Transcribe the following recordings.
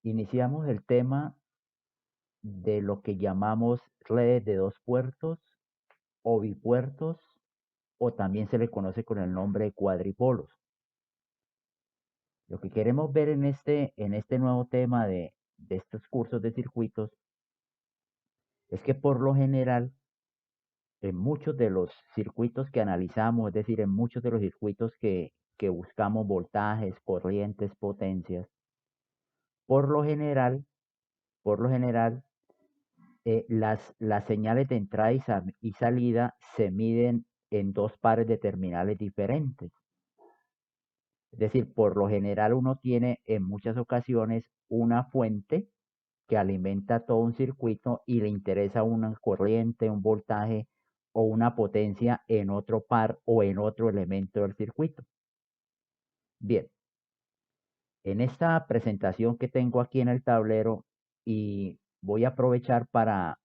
Iniciamos el tema de lo que llamamos redes de dos puertos o bipuertos, o también se le conoce con el nombre de cuadripolos. Lo que queremos ver en este nuevo tema de estos cursos de circuitos es que por lo general, en muchos de los circuitos que analizamos, es decir, en muchos de los circuitos que buscamos voltajes, corrientes, potencias, por lo general, por lo general, las señales de entrada y salida se miden en dos pares de terminales diferentes. Es decir, por lo general uno tiene en muchas ocasiones una fuente que alimenta todo un circuito y le interesa una corriente, un voltaje o una potencia en otro par o en otro elemento del circuito. Bien, en esta presentación que tengo aquí en el tablero y voy a aprovechar para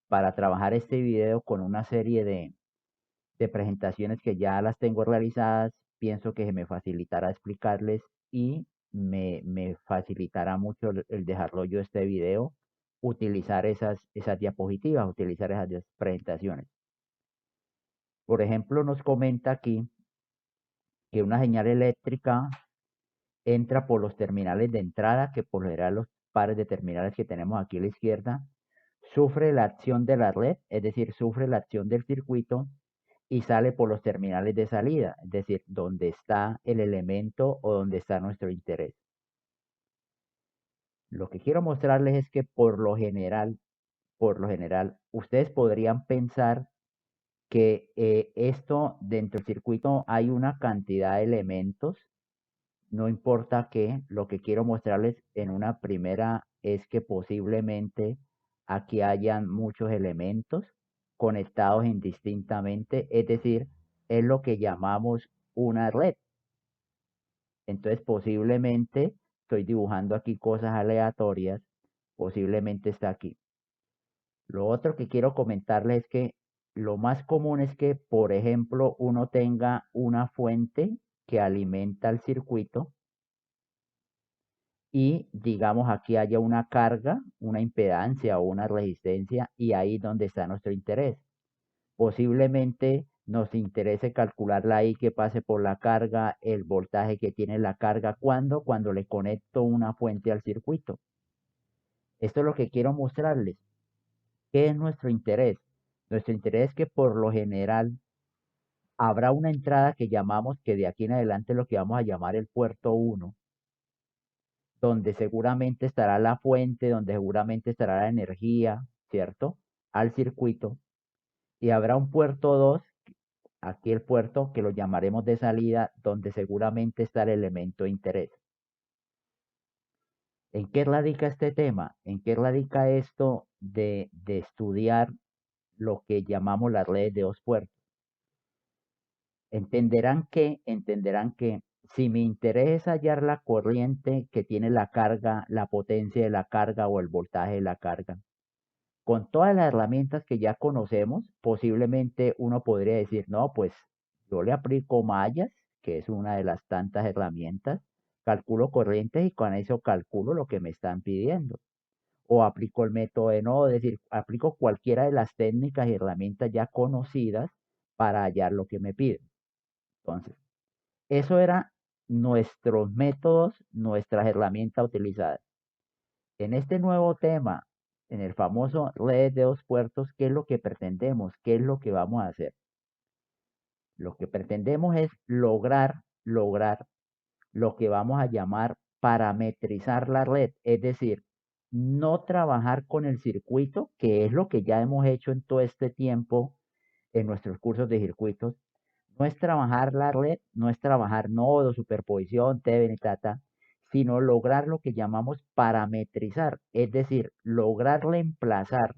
trabajar este video con una serie de presentaciones que ya las tengo realizadas, pienso que se me facilitará explicarles y me facilitará mucho el desarrollo de este video, utilizar esas diapositivas, utilizar esas presentaciones. Por ejemplo, nos comenta aquí que una señal eléctrica entra por los terminales de entrada, que por lo general los pares de terminales que tenemos aquí a la izquierda, sufre la acción de la red, es decir, sufre la acción del circuito y sale por los terminales de salida, es decir, donde está el elemento o donde está nuestro interés. Lo que quiero mostrarles es que por lo general, ustedes podrían pensar que esto dentro del circuito hay una cantidad de elementos, no importa qué, lo que quiero mostrarles en una primera es que posiblemente aquí hayan muchos elementos conectados indistintamente, es decir, es lo que llamamos una red. Entonces posiblemente estoy dibujando aquí cosas aleatorias, posiblemente está aquí. Lo otro que quiero comentarles es que lo más común es que, por ejemplo, uno tenga una fuente que alimenta el circuito y digamos aquí haya una carga, una impedancia o una resistencia y ahí es donde está nuestro interés. Posiblemente nos interese calcular la I que pase por la carga, el voltaje que tiene la carga. ¿Cuándo? Cuando le conecto una fuente al circuito. Esto es lo que quiero mostrarles. ¿Qué es nuestro interés? Nuestro interés es que por lo general habrá una entrada que llamamos, que de aquí en adelante lo que vamos a llamar el puerto 1, donde seguramente estará la fuente, donde seguramente estará la energía, ¿cierto? Al circuito. Y habrá un puerto 2, aquí el puerto que lo llamaremos de salida, donde seguramente está el elemento de interés. ¿En qué radica este tema? ¿En qué radica esto de estudiar lo que llamamos las redes de dos puertos? Entenderán que si mi interés es hallar la corriente que tiene la carga, la potencia de la carga o el voltaje de la carga, con todas las herramientas que ya conocemos, posiblemente uno podría decir, no, pues yo le aplico mallas, que es una de las tantas herramientas, calculo corrientes y con eso calculo lo que me están pidiendo. O aplico el método de nodo, es decir, aplico cualquiera de las técnicas y herramientas ya conocidas para hallar lo que me piden. Entonces, eso era nuestros métodos, nuestras herramientas utilizadas. En este nuevo tema, en el famoso redes de dos puertos, ¿qué es lo que pretendemos? ¿Qué es lo que vamos a hacer? Lo que pretendemos es lograr lo que vamos a llamar parametrizar la red, es decir, no trabajar con el circuito, que es lo que ya hemos hecho en todo este tiempo en nuestros cursos de circuitos. No es trabajar la red, no es trabajar nodos, superposición, Thevenin y tata, sino lograr lo que llamamos parametrizar, es decir, lograr reemplazar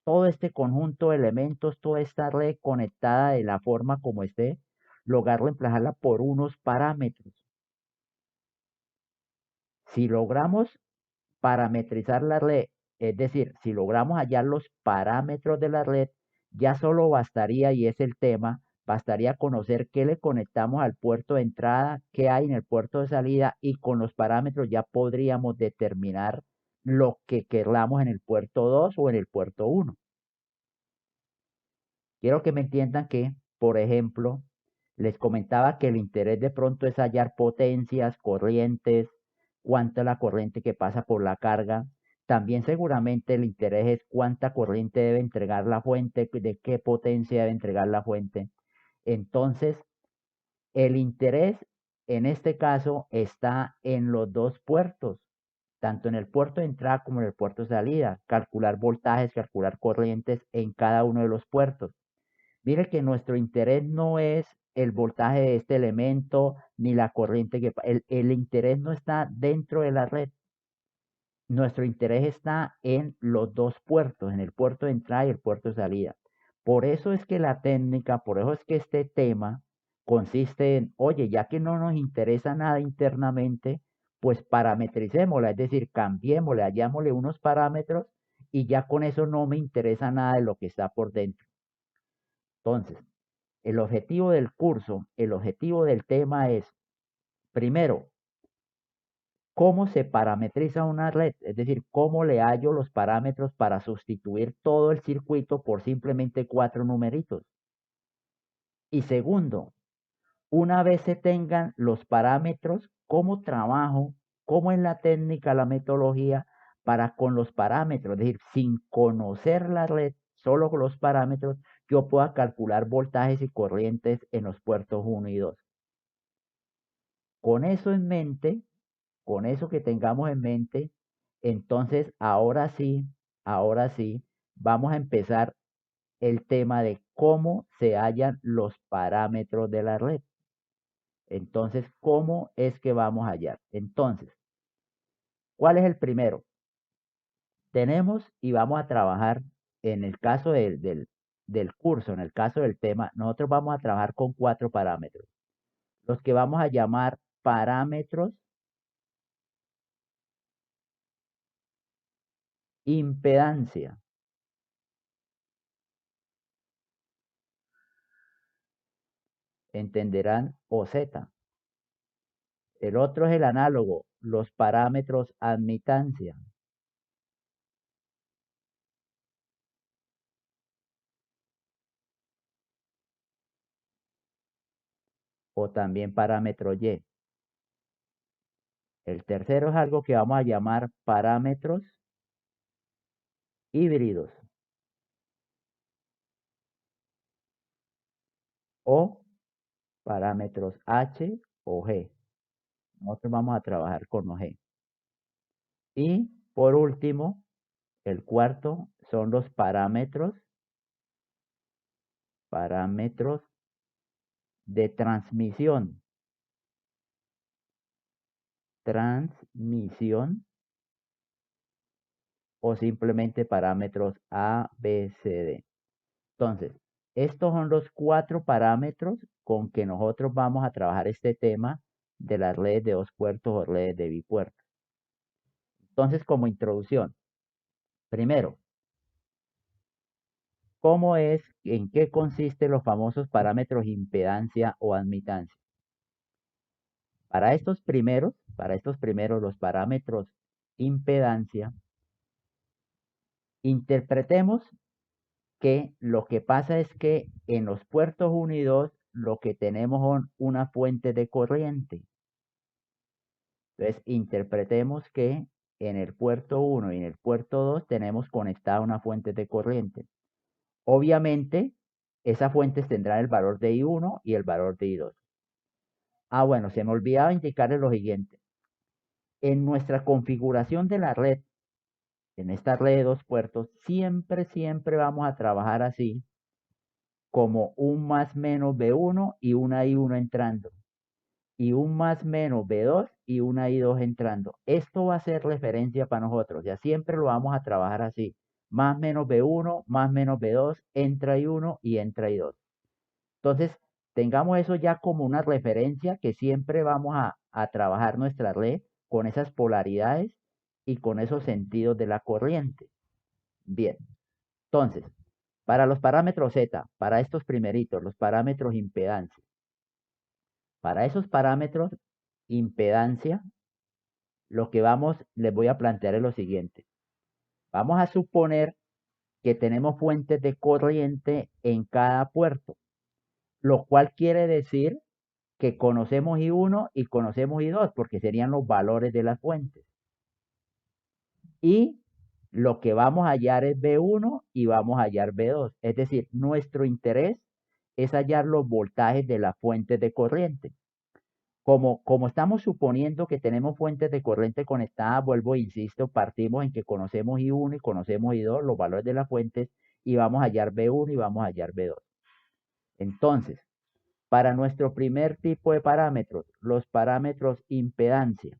todo este conjunto de elementos, toda esta red conectada de la forma como esté, lograr reemplazarla por unos parámetros. Si logramos parametrizar la red, es decir, si logramos hallar los parámetros de la red, ya solo bastaría, y es el tema, Bastaría conocer qué le conectamos al puerto de entrada, qué hay en el puerto de salida y con los parámetros ya podríamos determinar lo que queramos en el puerto 2 o en el puerto 1. Quiero que me entiendan que, por ejemplo, les comentaba que el interés de pronto es hallar potencias, corrientes, cuánta es la corriente que pasa por la carga. También seguramente el interés es cuánta corriente debe entregar la fuente, de qué potencia debe entregar la fuente. Entonces, el interés en este caso está en los dos puertos, tanto en el puerto de entrada como en el puerto de salida. Calcular voltajes, calcular corrientes en cada uno de los puertos. Mire que nuestro interés no es el voltaje de este elemento ni la corriente el interés no está dentro de la red. Nuestro interés está en los dos puertos, en el puerto de entrada y el puerto de salida. Por eso es que la técnica, por eso es que este tema consiste en, oye, ya que no nos interesa nada internamente, pues parametricémosla, es decir, cambiémosle, hallámosle unos parámetros y ya con eso no me interesa nada de lo que está por dentro. Entonces, el objetivo del curso, el objetivo del tema es, primero, cómo se parametriza una red, es decir, cómo le hallo los parámetros para sustituir todo el circuito por simplemente 4 numeritos. Y segundo, una vez se tengan los parámetros, cómo trabajo, cómo es la técnica, la metodología para con los parámetros, es decir, sin conocer la red, solo con los parámetros, yo pueda calcular voltajes y corrientes en los puertos 1 y 2. Con eso en mente, con eso que tengamos en mente, entonces ahora sí, vamos a empezar el tema de cómo se hallan los parámetros de la red. Entonces, ¿cómo es que vamos a hallar? Entonces, ¿cuál es el primero? Tenemos y vamos a trabajar en el caso del curso, en el caso del tema, nosotros vamos a trabajar con 4 parámetros, los que vamos a llamar parámetros impedancia. Entenderán OZ. El otro es el análogo, los parámetros admitancia o también parámetro Y. El tercero es algo que vamos a llamar parámetros híbridos o parámetros H o G. Nosotros vamos a trabajar con OG. Y por último, el cuarto son los parámetros de transmisión o simplemente parámetros A, B, C, D. Entonces, estos son los 4 parámetros con que nosotros vamos a trabajar este tema de las redes de 2 puertos o redes de bipuertos. Entonces, como introducción, primero, ¿cómo es, en qué consisten los famosos parámetros impedancia o admitancia? Para estos primeros, los parámetros impedancia, interpretemos que lo que pasa es que en los puertos 1 y 2 lo que tenemos son una fuente de corriente. Entonces, interpretemos que en el puerto 1 y en el puerto 2 tenemos conectada una fuente de corriente. Obviamente, esas fuentes tendrán el valor de I1 y el valor de I2. Ah, bueno, se me olvidaba indicarles lo siguiente. En nuestra configuración de la red, en esta red de 2 puertos, siempre vamos a trabajar así, como un más menos B1 y una I1 entrando, y un más menos B2 y una I2 entrando. Esto va a ser referencia para nosotros, ya siempre lo vamos a trabajar así. Más menos B1, más menos B2, entra I1 y entra I2. Entonces, tengamos eso ya como una referencia que siempre vamos a trabajar nuestra red con esas polaridades y con esos sentidos de la corriente. Bien, entonces, Para los parámetros Z, para estos primeritos, los parámetros impedancia. Para esos parámetros impedancia, lo que les voy a plantear es lo siguiente. Vamos a suponer que tenemos fuentes de corriente en cada puerto, lo cual quiere decir que conocemos I1 y conocemos I2, porque serían los valores de las fuentes. Y lo que vamos a hallar es B1 y vamos a hallar B2. Es decir, nuestro interés es hallar los voltajes de las fuentes de corriente. Como estamos suponiendo que tenemos fuentes de corriente conectadas, vuelvo e insisto, partimos en que conocemos I1 y conocemos I2, los valores de las fuentes, y vamos a hallar B1 y vamos a hallar B2. Entonces, para nuestro primer tipo de parámetros, los parámetros impedancia.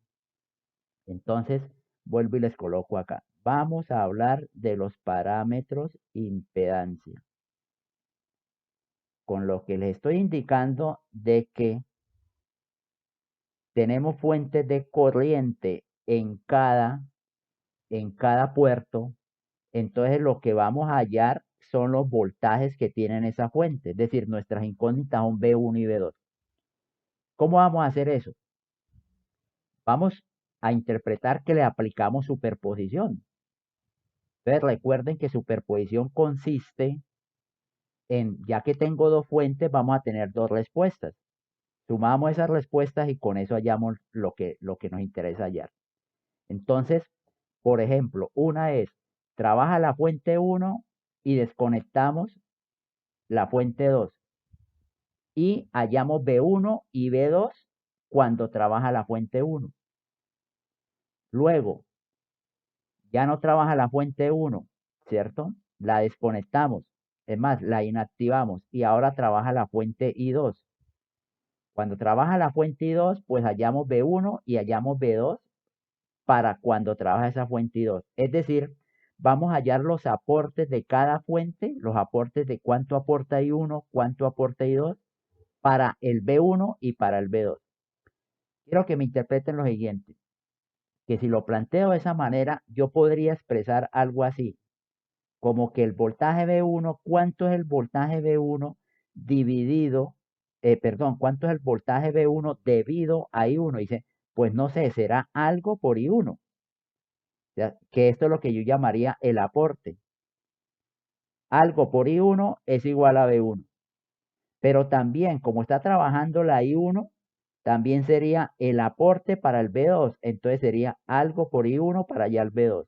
Entonces, vuelvo y les coloco acá. Vamos a hablar de los parámetros impedancia. Con lo que les estoy indicando de que tenemos fuentes de corriente en cada puerto, entonces lo que vamos a hallar son los voltajes que tienen esa fuente, es decir, nuestras incógnitas son B1 y B2. ¿Cómo vamos a hacer eso? Vamos a interpretar que le aplicamos superposición. Entonces recuerden que superposición consiste en, ya que tengo dos fuentes, vamos a tener dos respuestas. Sumamos esas respuestas y con eso hallamos lo que nos interesa hallar. Entonces, por ejemplo, una es, trabaja la fuente 1 y desconectamos la fuente 2. Y hallamos B1 y B2 cuando trabaja la fuente 1. Luego, ya no trabaja la fuente 1, ¿cierto? La desconectamos. Es más, la inactivamos y ahora trabaja la fuente I2. Cuando trabaja la fuente I2, pues hallamos B1 y hallamos B2 para cuando trabaja esa fuente I2. Es decir, vamos a hallar los aportes de cada fuente, los aportes de cuánto aporta I1, cuánto aporta I2 para el B1 y para el B2. Quiero que me interpreten lo siguiente, que si lo planteo de esa manera, yo podría expresar algo así, como que el voltaje B1, ¿cuánto es el voltaje B1 dividido, cuánto es el voltaje B1 debido a I1? Dice, pues no sé, será algo por I1. O sea, que esto es lo que yo llamaría el aporte. Algo por I1 es igual a B1. Pero también, como está trabajando la I1, también sería el aporte para el B2. Entonces sería algo por I1 para allá el B2.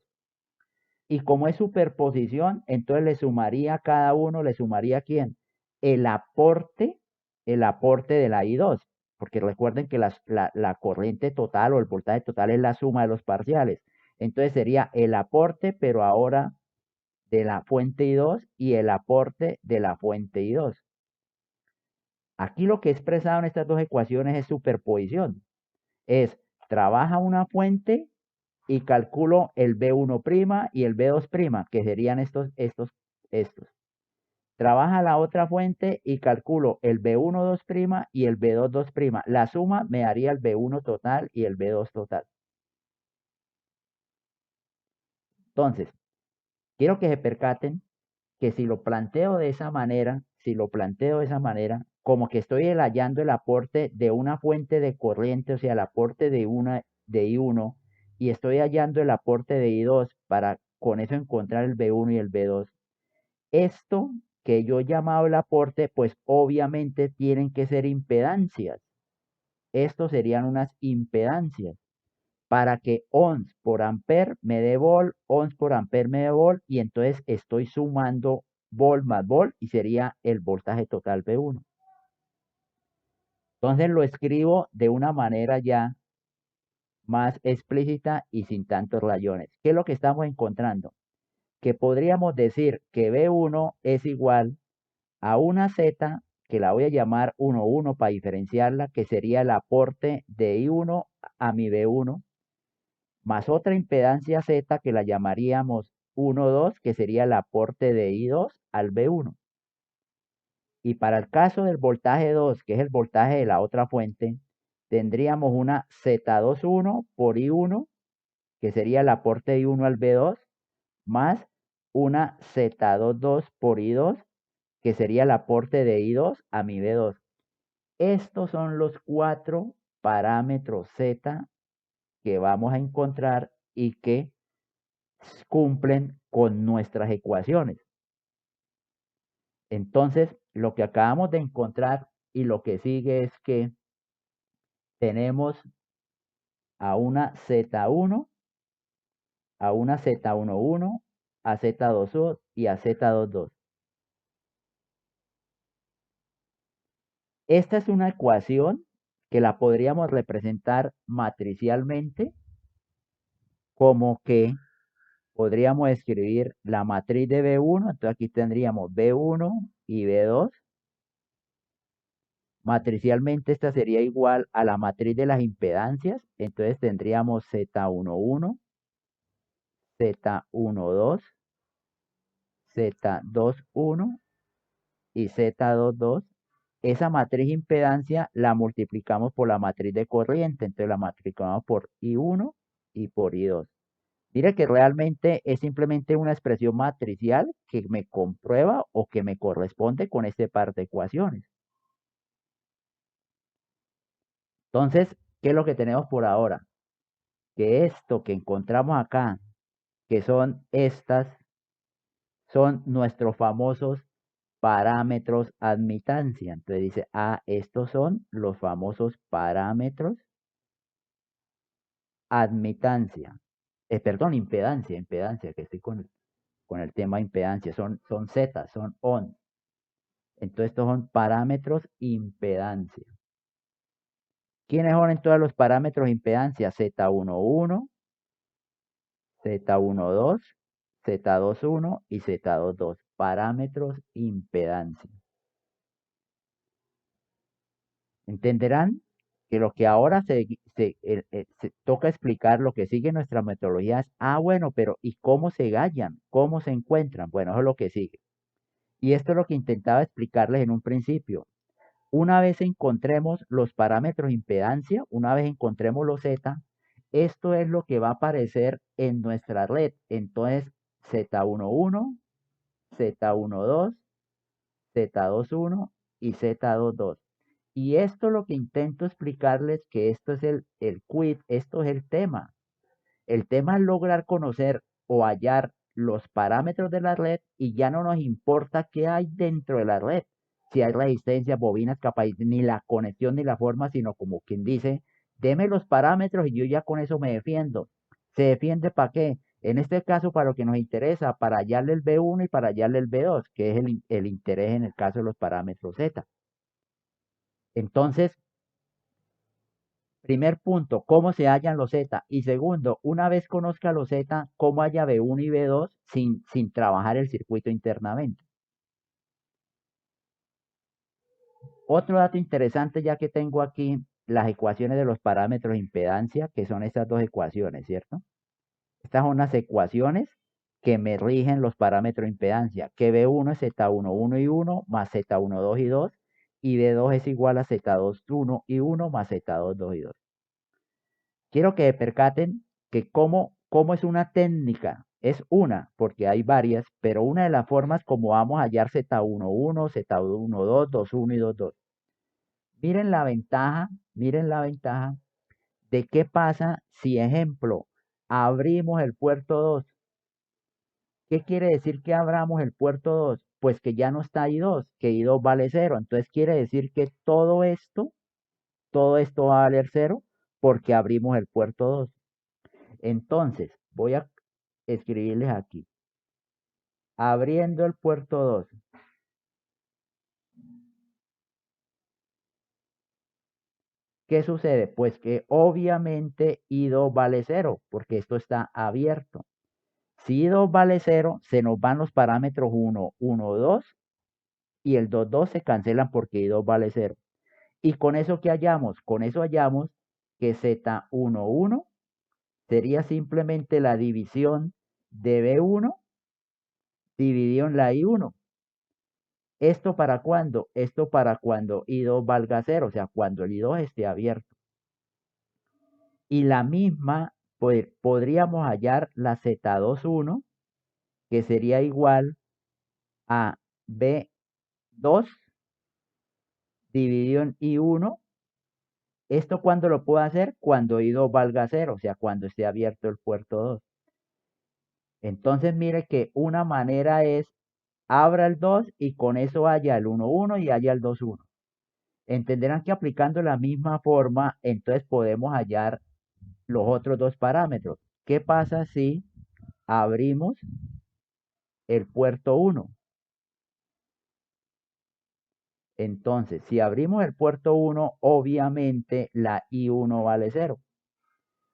Y como es superposición, entonces le sumaría a cada uno, le sumaría ¿quién? El aporte, el aporte de la I2. Porque recuerden que la corriente total o el voltaje total es la suma de los parciales. Entonces sería el aporte, pero ahora de la fuente I2 y el aporte de la fuente I2. Aquí lo que he expresado en estas dos ecuaciones es superposición. Es, trabaja una fuente y calculo el B1' y el B2', que serían estos. Trabaja la otra fuente y calculo el B1'2' y el B2'. La suma me daría el B1 total y el B2 total. Entonces, quiero que se percaten que si lo planteo de esa manera, como que estoy hallando el aporte de una fuente de corriente, o sea, el aporte de I1, y estoy hallando el aporte de I2 para con eso encontrar el B1 y el B2. Esto que yo he llamado el aporte, pues obviamente tienen que ser impedancias. Estos serían unas impedancias para que ohms por ampere me dé volt, ohms por ampere me dé volt, y entonces estoy sumando volt más volt y sería el voltaje total V1. Entonces lo escribo de una manera ya más explícita y sin tantos rayones. ¿Qué es lo que estamos encontrando? Que podríamos decir que V1 es igual a una Z, que la voy a llamar 1,1 para diferenciarla, que sería el aporte de I1 a mi V1, más otra impedancia Z que la llamaríamos 1,2, que sería el aporte de I2 al B1. Y para el caso del voltaje 2, que es el voltaje de la otra fuente, tendríamos una Z21 por I1, que sería el aporte de I1 al B2, más una Z22 por I2, que sería el aporte de I2 a mi B2. Estos son los 4 parámetros Z que vamos a encontrar y que cumplen con nuestras ecuaciones. Entonces, lo que acabamos de encontrar y lo que sigue es que tenemos a una Z1, a una Z11, a Z22 y a Z22. Esta es una ecuación que la podríamos representar matricialmente como que podríamos escribir la matriz de B1, entonces aquí tendríamos B1 y B2. Matricialmente esta sería igual a la matriz de las impedancias, entonces tendríamos Z11, Z12, Z21 y Z22. Esa matriz impedancia la multiplicamos por la matriz de corriente, entonces la multiplicamos por I1 y por I2. Mire que realmente es simplemente una expresión matricial que me comprueba o que me corresponde con este par de ecuaciones. Entonces, ¿qué es lo que tenemos por ahora? Que esto que encontramos acá, que son estas, son nuestros famosos parámetros admitancia. Entonces dice, estos son los famosos parámetros admitancia. Perdón, impedancia, que estoy con el tema impedancia. Son Z, son ON. Entonces estos son parámetros impedancia. ¿Quiénes son entonces los parámetros impedancia? Z11, Z12, Z21 y Z22. Parámetros impedancia. Entenderán que lo que ahora se toca explicar, lo que sigue en nuestra metodología es, bueno, pero ¿y cómo se hallan? ¿Cómo se encuentran? Bueno, eso es lo que sigue. Y esto es lo que intentaba explicarles en un principio. Una vez encontremos los parámetros de impedancia, una vez encontremos los Z, esto es lo que va a aparecer en nuestra red. Entonces, Z11, Z12, Z21 y Z22. Y esto lo que intento explicarles que esto es el quid, esto es el tema. El tema es lograr conocer o hallar los parámetros de la red y ya no nos importa qué hay dentro de la red. Si hay resistencia, bobinas, capacidad, ni la conexión ni la forma, sino como quien dice, deme los parámetros y yo ya con eso me defiendo. ¿Se defiende para qué? En este caso, para lo que nos interesa, para hallarle el B1 y para hallarle el B2, que es el interés en el caso de los parámetros Z. Entonces, primer punto, ¿cómo se hallan los Z? Y segundo, una vez conozca los Z, ¿cómo halla B1 y B2 sin trabajar el circuito internamente? Otro dato interesante, ya que tengo aquí las ecuaciones de los parámetros de impedancia, que son estas dos ecuaciones, ¿cierto? Estas son las ecuaciones que me rigen los parámetros de impedancia, que B1 es Z11 y 1 más Z12 y 2, y B2 es igual a Z21 y 1 más Z22 y 2. Quiero que percaten que cómo es una técnica, es una, porque hay varias, pero una de las formas como vamos a hallar Z11, Z12, 21 y 22. Miren la ventaja de qué pasa si, ejemplo, abrimos el puerto 2. ¿Qué quiere decir que abramos el puerto 2? Pues que ya no está I2, que I2 vale 0. Entonces quiere decir que todo esto va a valer 0 porque abrimos el puerto 2. Entonces, voy a escribirles aquí. Abriendo el puerto 2. ¿Qué sucede? Pues que obviamente I2 vale 0 porque esto está abierto. Si I2 vale 0, se nos van los parámetros 1, 1, 2 y el 2, 2 se cancelan porque I2 vale 0. ¿Y con eso qué hallamos? Con eso hallamos que Z11 sería simplemente la división de B1 dividido en la I1. ¿Esto para cuándo? Esto para cuando I2 valga 0, o sea, cuando el I2 esté abierto. Y la misma, pues podríamos hallar la Z21 que sería igual a B2 dividido en I1. ¿Esto cuándo lo puedo hacer? Cuando I2 valga 0, o sea, cuando esté abierto el puerto 2. Entonces, mire que una manera es abra el 2 y con eso haya el 1, 1 y haya el 2, 1. Entenderán que aplicando la misma forma, entonces podemos hallar los otros dos parámetros. ¿Qué pasa si abrimos el puerto 1? Entonces, si abrimos el puerto 1, obviamente la I1 vale 0.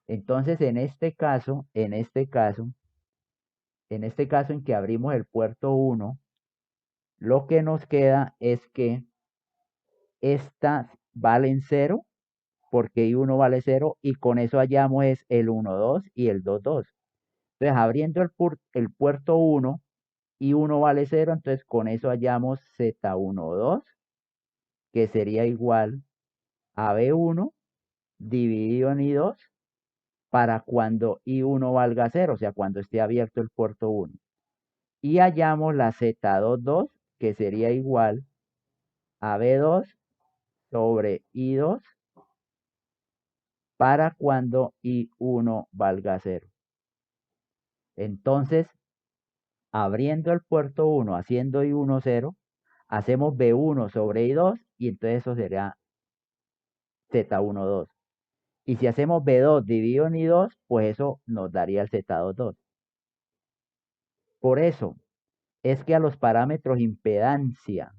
Entonces, en este caso en que abrimos el puerto 1, lo que nos queda es que estas valen 0 porque I1 vale 0 y con eso hallamos es el 1, 2 y el 2, 2. Entonces, abriendo el puerto 1, I1 vale 0, entonces con eso hallamos Z1, 2, que sería igual a B1 dividido en I2 para cuando I1 valga 0, o sea, cuando esté abierto el puerto 1. Y hallamos la Z2, 2, que sería igual a B2 sobre I2 para cuando I1 valga 0. Entonces, abriendo el puerto 1, haciendo I1 0, hacemos B1 sobre I2 y entonces eso será Z1, 2. Y si hacemos B2 dividido en I2, pues eso nos daría el Z2, 2. Por eso es que a los parámetros impedancia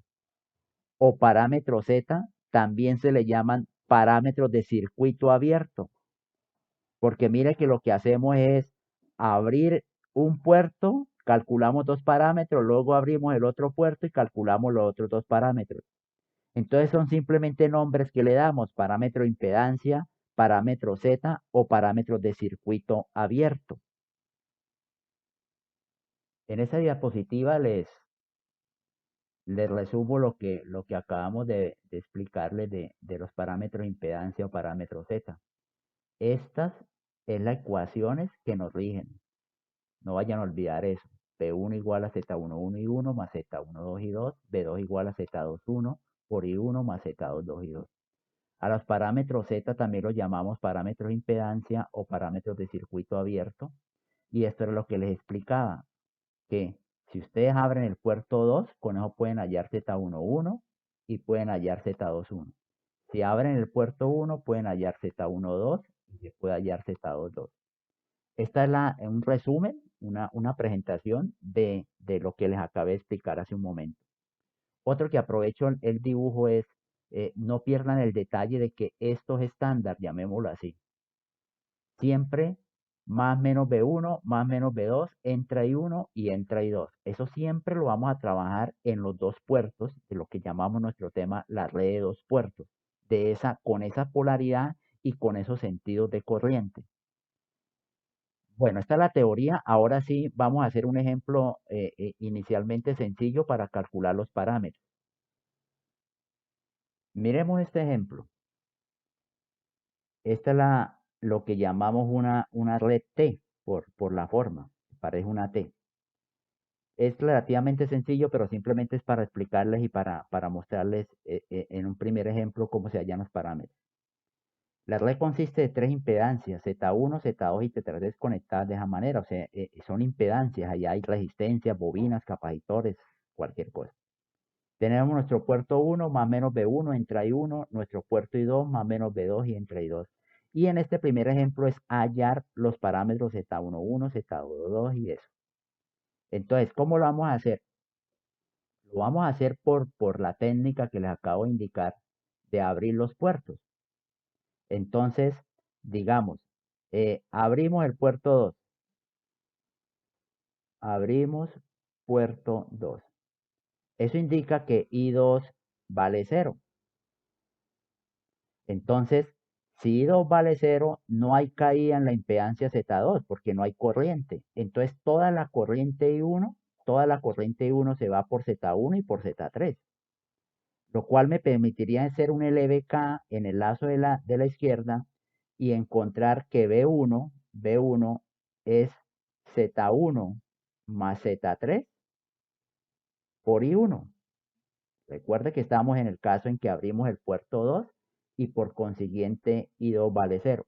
o parámetro Z también se le llaman parámetros de circuito abierto. Porque mire que lo que hacemos es abrir un puerto, calculamos dos parámetros, luego abrimos el otro puerto y calculamos los otros dos parámetros. Entonces son simplemente nombres que le damos: parámetro impedancia, parámetro Z o parámetros de circuito abierto. En esa diapositiva les resumo lo que acabamos de explicarles de los parámetros impedancia o parámetro Z. Estas es las ecuaciones que nos rigen. No vayan a olvidar eso. P1 igual a Z1, 1 y 1 más Z1, 2 y 2. B2 igual a Z2, 1 por I1 más Z2, 2 y 2. A los parámetros Z también los llamamos parámetros de impedancia o parámetros de circuito abierto. Y esto es lo que les explicaba, que si ustedes abren el puerto 2, con eso pueden hallar Z1, 1 y pueden hallar Z2, 1. Si abren el puerto 1, pueden hallar Z1, 2 y se puede hallar Z2, 2. Esta es un resumen, una presentación de lo que les acabé de explicar hace un momento. Otro que aprovecho el dibujo es, no pierdan el detalle de que esto es estándar, llamémoslo así. Siempre más menos B1, más menos B2, entra I1 y entra I2. Eso siempre lo vamos a trabajar en los dos puertos, de lo que llamamos nuestro tema la red de dos puertos, con esa polaridad y con esos sentidos de corriente. Bueno, esta es la teoría. Ahora sí vamos a hacer un ejemplo inicialmente sencillo para calcular los parámetros. Miremos este ejemplo. Esta es lo que llamamos una red T por la forma. Parece una T. Es relativamente sencillo, pero simplemente es para explicarles y para mostrarles en un primer ejemplo cómo se hallan los parámetros. La red consiste de tres impedancias, Z1, Z2 y Z3 conectadas de esa manera. O sea, son impedancias. Allá hay resistencias, bobinas, capacitores, cualquier cosa. Tenemos nuestro puerto 1 más menos B1 entra I1, nuestro puerto I2 más menos B2 y entra I2. Y en este primer ejemplo es hallar los parámetros Z11, Z22 y eso. Entonces, ¿cómo lo vamos a hacer? Lo vamos a hacer por la técnica que les acabo de indicar de abrir los puertos. Entonces, digamos, abrimos el puerto 2. Abrimos puerto 2. Eso indica que I2 vale 0. Entonces, si I2 vale 0, no hay caída en la impedancia Z2 porque no hay corriente. Entonces, toda la corriente I1 se va por Z1 y por Z3, lo cual me permitiría hacer un LBK en el lazo de la izquierda y encontrar que B1 es Z1 más Z3 por I1. Recuerde que estamos en el caso en que abrimos el puerto 2 y por consiguiente I2 vale 0.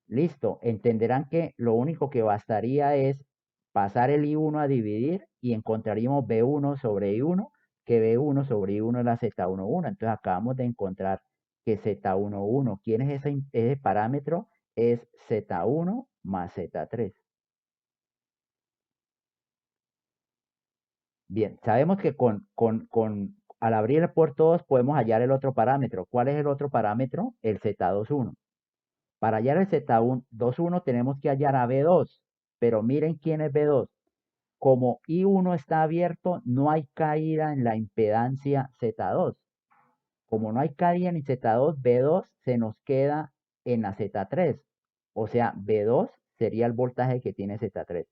Listo, entenderán que lo único que bastaría es pasar el I1 a dividir y encontraríamos B1 sobre I1, que B1 sobre I1 es la Z11. Entonces acabamos de encontrar que Z11, ¿quién es ese parámetro? Es Z1 más Z3. Bien, sabemos que al abrir el puerto 2 podemos hallar el otro parámetro. ¿Cuál es el otro parámetro? El Z21. Para hallar el Z21 tenemos que hallar a B2, pero miren quién es B2. Como I1 está abierto, no hay caída en la impedancia Z2. Como no hay caída en Z2, B2 se nos queda en la Z3. O sea, B2 sería el voltaje que tiene Z3.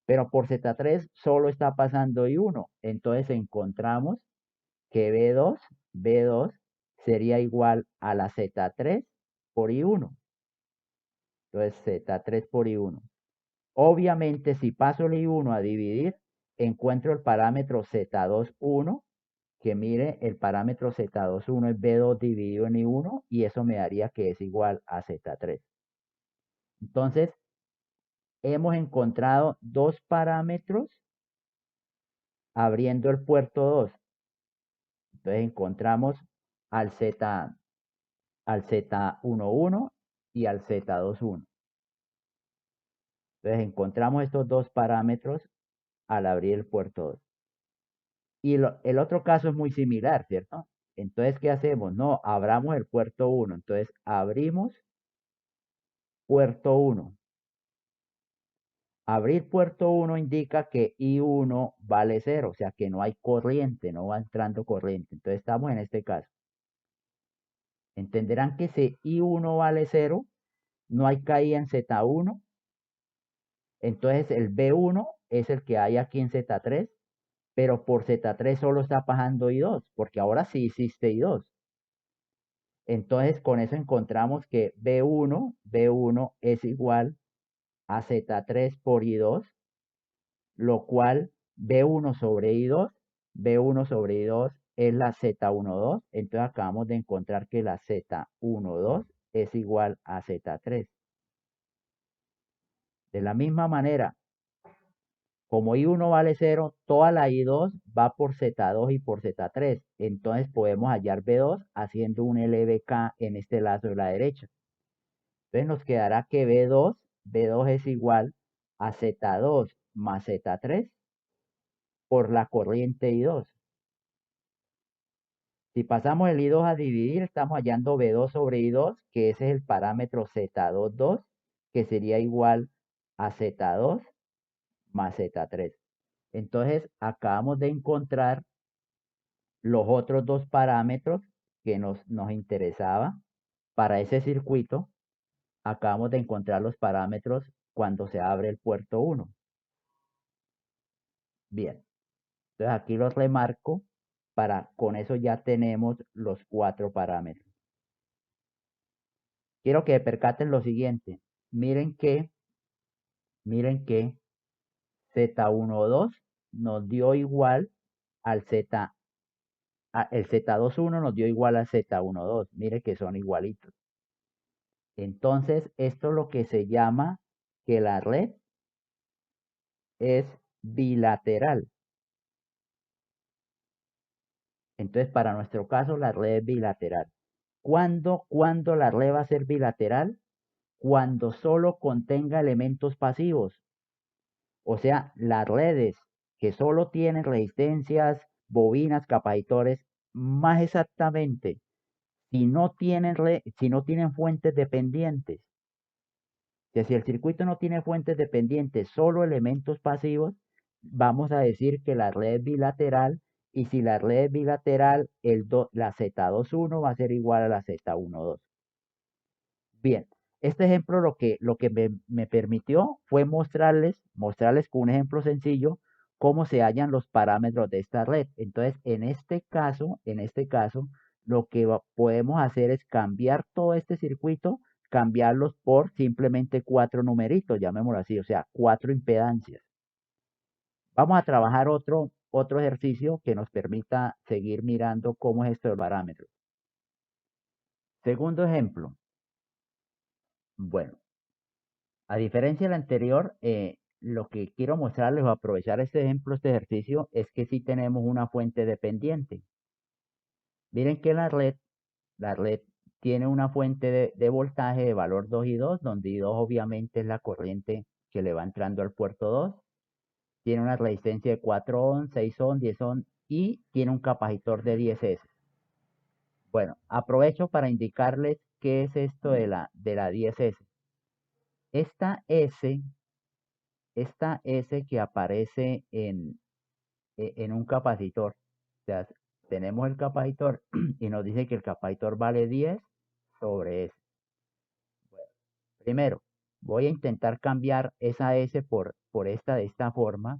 Pero por Z3 solo está pasando I1. Entonces encontramos que B2 sería igual a la Z3 por I1. Entonces Z3 por I1. Obviamente, si paso el I1 a dividir, encuentro el parámetro Z21, que mire, el parámetro Z21 es B2 dividido en I1 y eso me daría que es igual a Z3. Entonces, hemos encontrado dos parámetros abriendo el puerto 2. Entonces encontramos al Z11 y al Z21. Entonces encontramos estos dos parámetros al abrir el puerto 2. Y el otro caso es muy similar, ¿cierto? Entonces, ¿qué hacemos? No, abramos el puerto 1. Entonces, abrimos puerto 1. Abrir puerto 1 indica que I1 vale 0, o sea que no hay corriente, no va entrando corriente. Entonces, estamos en este caso. Entenderán que si I1 vale 0, no hay caída en Z1. Entonces, el B1 es el que hay aquí en Z3, pero por Z3 solo está pasando I2, porque ahora sí existe I2. Entonces, con eso encontramos que B1 es igual a Z3 por I2, lo cual B1 sobre I2 es la Z12. Entonces, acabamos de encontrar que la Z12 es igual a Z3. De la misma manera, como I1 vale 0, toda la I2 va por Z2 y por Z3. Entonces podemos hallar B2 haciendo un LBK en este lazo de la derecha. Entonces nos quedará que B2 es igual a Z2 más Z3 por la corriente I2. Si pasamos el I2 a dividir, estamos hallando B2 sobre I2, que ese es el parámetro Z22, que sería igual a Z2 más Z3. Entonces, acabamos de encontrar los otros dos parámetros que nos interesaba para ese circuito. Acabamos de encontrar los parámetros cuando se abre el puerto 1. Bien, entonces aquí los remarco con eso ya tenemos los cuatro parámetros. Quiero que percaten lo siguiente. Miren que Z12 nos dio igual al Z, el Z21 nos dio igual al Z12. Miren que son igualitos. Entonces, esto es lo que se llama que la red es bilateral. Entonces, para nuestro caso, la red es bilateral. ¿Cuándo la red va a ser bilateral? Cuando solo contenga elementos pasivos. O sea, las redes que solo tienen resistencias, bobinas, capacitores, más exactamente, si no tienen fuentes dependientes. Que si el circuito no tiene fuentes dependientes, solo elementos pasivos, vamos a decir que la red es bilateral, y si la red es bilateral, la Z21 va a ser igual a la Z12. Bien, este ejemplo lo que me permitió fue mostrarles con un ejemplo sencillo cómo se hallan los parámetros de esta red. Entonces, en este caso, lo que podemos hacer es cambiar todo este circuito, cambiarlos por simplemente cuatro numeritos, llamémoslo así, o sea, cuatro impedancias. Vamos a trabajar otro ejercicio que nos permita seguir mirando cómo es esto de parámetros. Segundo ejemplo. Bueno, a diferencia del anterior, lo que quiero mostrarles o aprovechar este ejemplo, este ejercicio, es que sí tenemos una fuente dependiente. Miren que la red tiene una fuente de voltaje de valor 2 y 2, donde I2 obviamente es la corriente que le va entrando al puerto 2. Tiene una resistencia de 4 ohm, 6 ohm, 10 ohm y tiene un capacitor de 10 S. Bueno, aprovecho para indicarles qué es esto de la 10S. Esta S, esta S que aparece en un capacitor. O sea, tenemos el capacitor y nos dice que el capacitor vale 10 sobre S. Bueno, primero, voy a intentar cambiar esa S por esta de esta forma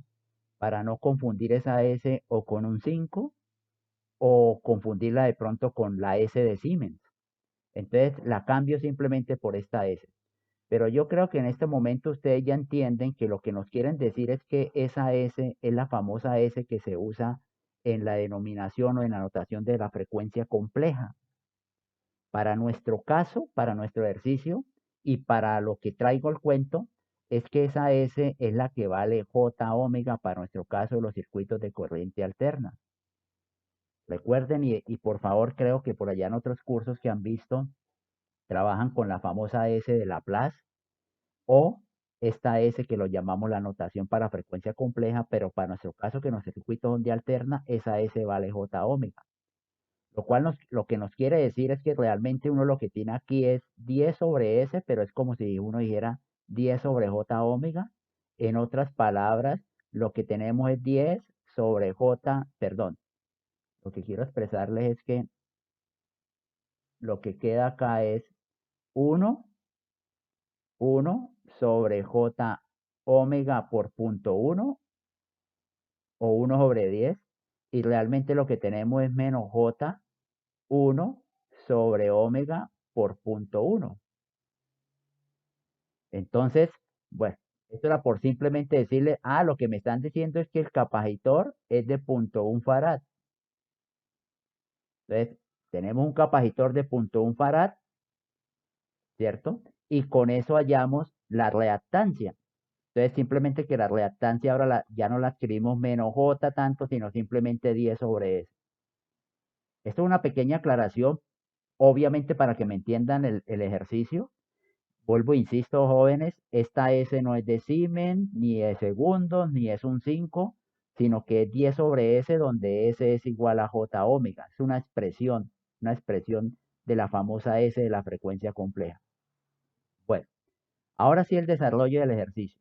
para no confundir esa S o con un 5 o confundirla de pronto con la S de Siemens. Entonces la cambio simplemente por esta S. Pero yo creo que en este momento ustedes ya entienden que lo que nos quieren decir es que esa S es la famosa S que se usa en la denominación o en la notación de la frecuencia compleja. Para nuestro caso, para nuestro ejercicio y para lo que traigo el cuento, es que esa S es la que vale J omega para nuestro caso de los circuitos de corriente alterna. Recuerden y por favor creo que por allá en otros cursos que han visto, trabajan con la famosa S de Laplace o esta S que lo llamamos la notación para frecuencia compleja, pero para nuestro caso que nuestro circuito son de alterna, esa S vale J omega. Lo que nos quiere decir es que realmente uno lo que tiene aquí es 10 sobre S, pero es como si uno dijera 10 sobre J omega. En otras palabras, lo que tenemos es 10 sobre J, perdón, lo que quiero expresarles es que lo que queda acá es 1 sobre J omega por punto 1 o 1 sobre 10 y realmente lo que tenemos es menos J 1 sobre omega por punto 1. Entonces, bueno, esto era por simplemente decirle, lo que me están diciendo es que el capacitor es de punto 1 farad. Entonces, tenemos un capacitor de punto 1 farad, ¿cierto? Y con eso hallamos la reactancia. Entonces, simplemente que la reactancia ahora ya no la escribimos menos J tanto, sino simplemente 10 sobre S. Esto es una pequeña aclaración, obviamente para que me entiendan el ejercicio. Vuelvo, insisto, jóvenes, esta S no es de Siemens, ni de segundos, ni es un 5, sino que es 10 sobre S, donde S es igual a J omega. Es una expresión de la famosa S de la frecuencia compleja. Bueno, ahora sí el desarrollo del ejercicio.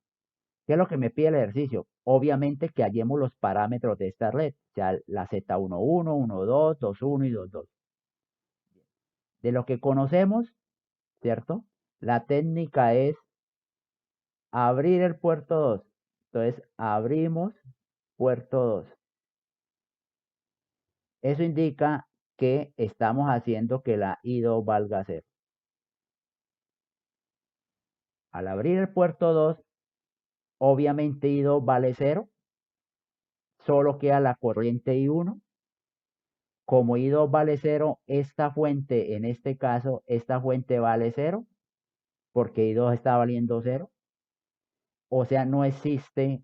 ¿Qué es lo que me pide el ejercicio? Obviamente que hallemos los parámetros de esta red, o sea, la Z11, 12, 21 y 22. De lo que conocemos, ¿cierto? La técnica es abrir el puerto 2. Entonces, abrimos puerto 2. Eso indica que estamos haciendo que la I2 valga 0. Al abrir el puerto 2, obviamente I2 vale 0. Solo queda la corriente I1. Como I2 vale 0, esta fuente, en este caso, esta fuente vale 0, porque I2 está valiendo 0. O sea, no existe